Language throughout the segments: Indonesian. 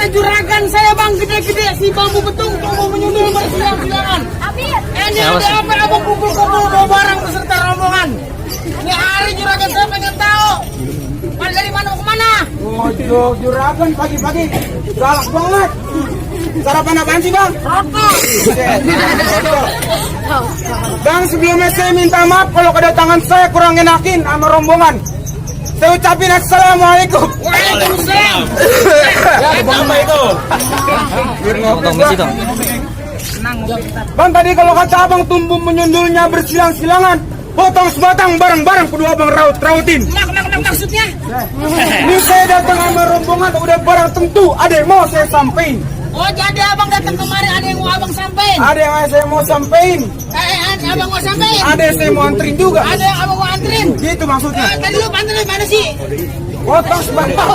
kata juragan saya bang gede-gede si bambu betung mau menyundul bersilang-silangan. Ini ada apa abang kumpul-kumpul bawa barang beserta rombongan. Ini hari juragan saya pengen tahu. Pan dari mana ke mana? Oh, juragan pagi-pagi galak banget. Sarapan apaan sih bang? Rokok. Bang, sebelumnya saya minta maaf kalau kedatangan saya kurang enakin sama rombongan. Saya ucapin assalamualaikum. Waalaikumsalam. Apa itu? Bang, tadi kalau kata abang tumbuh menyundulnya bersilang-silangan, potong sebatang bareng-bareng kudu abang rautin. Maksudnya? Ini saya datang sama rombongan udah barang tentu ada yang mau saya sampein. Oh jadi abang datang kemari ada yang mau abang sampein? Ada yang saya mau sampein. Abang mau sampein? Ada yang saya mau anterin juga. Ada yang abang mau anterin? Gitu maksudnya. Tadi lu anterin mana sih? Potong sebatang.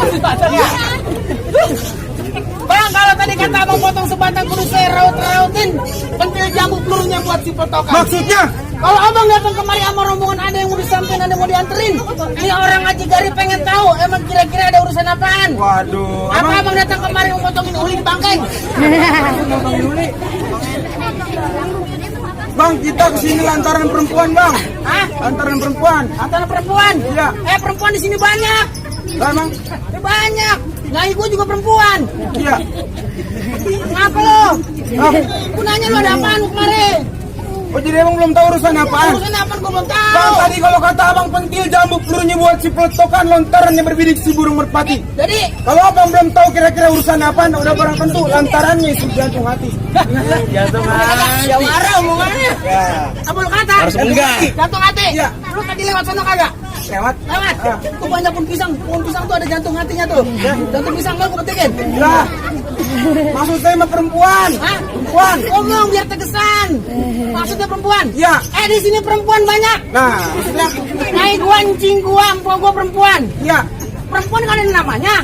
Bang, kalau tadi kata abang potong sebatang kudu saya rautin pentil jambu pelurunya buat si potokan. Maksudnya? Kalau abang datang kemari sama rombongan ada yang mau disampein, ada yang mau dianterin. Ini orang Haji Gari pengen tahu emang kira-kira ada urusan apaan. Waduh. Apa abang datang kemari mau potongin uling bangkeng? Bang, kita kesini lantaran perempuan bang. Hah? Lantaran perempuan. Antara perempuan? Iya. Perempuan di sini banyak. Lah bang? Banyak. Nyai gua juga perempuan. Iya. Ngapa lo? Gua nanya lo ada apaan lu kemarin? Oh jadi emang belum tahu urusan apaan? Urusan apaan gua belum tahu. Bang, tadi kalau kata abang pentil jambu pelurunya buat si peletokan lontarannya berbidik si burung merpati. Jadi Kalau abang belum tahu kira-kira urusan apaan, udah barang tentu lantarannya si jantung hati. Jantung hati. ya marah omongannya. Ya. Apa lu kata? Harus enggak. Jantung hati. Iya. Lu tadi lewat sono kagak? Lewat. Lewat. Tuh banyak pohon pisang tuh ada jantung hatinya tuh. Jantung pisang mau gua petikin. Lah. Maksud saya mah perempuan. Hah? Perempuan. Ngomong biar tegesan. Maksudnya perempuan? Iya. Di sini perempuan banyak. Nah, maksudnya Naik gua anjing gua, empok gua perempuan. iya. Perempuan kan ada namanya.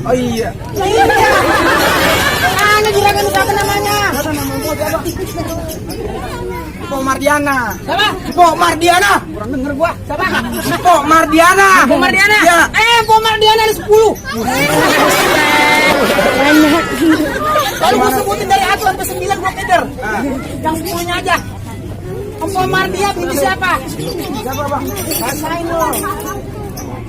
Oh iya. Iya. Mana juragan siapa namanya? Siapa nama gua siapa? Mpok Mardiana. Siapa? Mpok Mardiana. Kurang denger gua. Siapa? Mpok Mardiana. Mpok Mardiana? Iya. Mpok Mardiana ada 10. Banyak. Kalau gua sebutin dari 1 sampai 9 gua keder. Yang 10-nya aja. Mpok Mardiana binti siapa? Siapa bang? Rasain lo.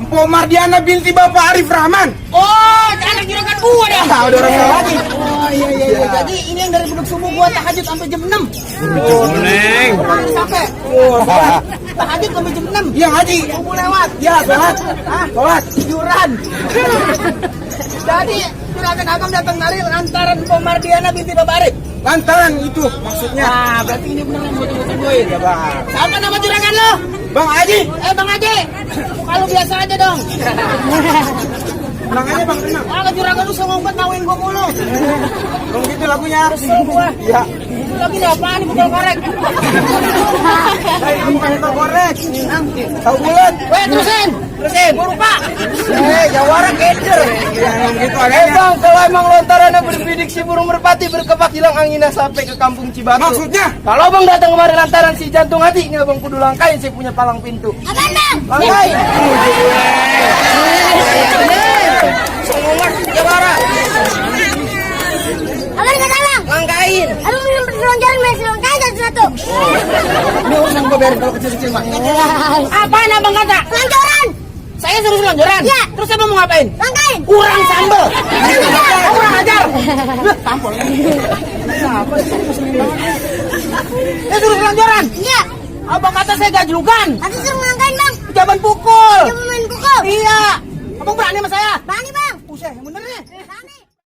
Mpok Mardiana binti Bapak Arif Rahman. Oh, anak juragan gua dah. Ah, udah orang tua lagi. Oh iya. Jadi ini yang dari beduk subuh gua tahajud sampai jam 6. Neng. Sampai. Oh, Tahajud sampai jam 6. iya ngaji. Subuh lewat. Iya, sholat. Sholat. Tiduran. Jadi juragan abang datang dari lantaran Mpok Mardiana binti Bapak Arif. Lantaran itu maksudnya. Wah, berarti ini bener yang gua tunggu-tungguin. Ya bang. Siapa nama juragan lo? Bang Haji. Bang Haji. Kalau biasa aja dong. Tenang aja bang, tenang. Kalau juragan lu ngumpet nawin gua mulu. Dong gitu lagunya. Kesel gua. Iya. Itu lagi nih apaan nih pukul korek. Hai, bukan korek. Tahu bulat. Weh, terusin. Gua lupa. Jawara keder. Iya, gitu adanya. Bang, kalau emang lontarannya berbidik si burung merpati berkepak hilang anginnya sampai ke kampung Cibatu. Maksudnya? Kalau abang datang kemarin lantaran si jantung hati, ini abang kudu langkain saya punya palang pintu. Apaan bang? Langkain. Songongak Jawara. Abang kata bang, Langkain. abang minum perselonjaran main selonjaren satu-satu. Ini urusan gue beres kalau kecil-kecil mah. Apaan abang kata? Selonjoran, Saya suruh selonjoran? Iya. Terus abang mau ngapain? langkain. Kurang sambel. Kurang ajar. Tampol. Suruh selonjoran? Iya, Abang kata saya gajlukan. nanti suruh langkain bang. Jaban pukul. Coba main pukul. Iya. Abang berani sama saya? Berani bang. Buset, yang bener nih. Berani.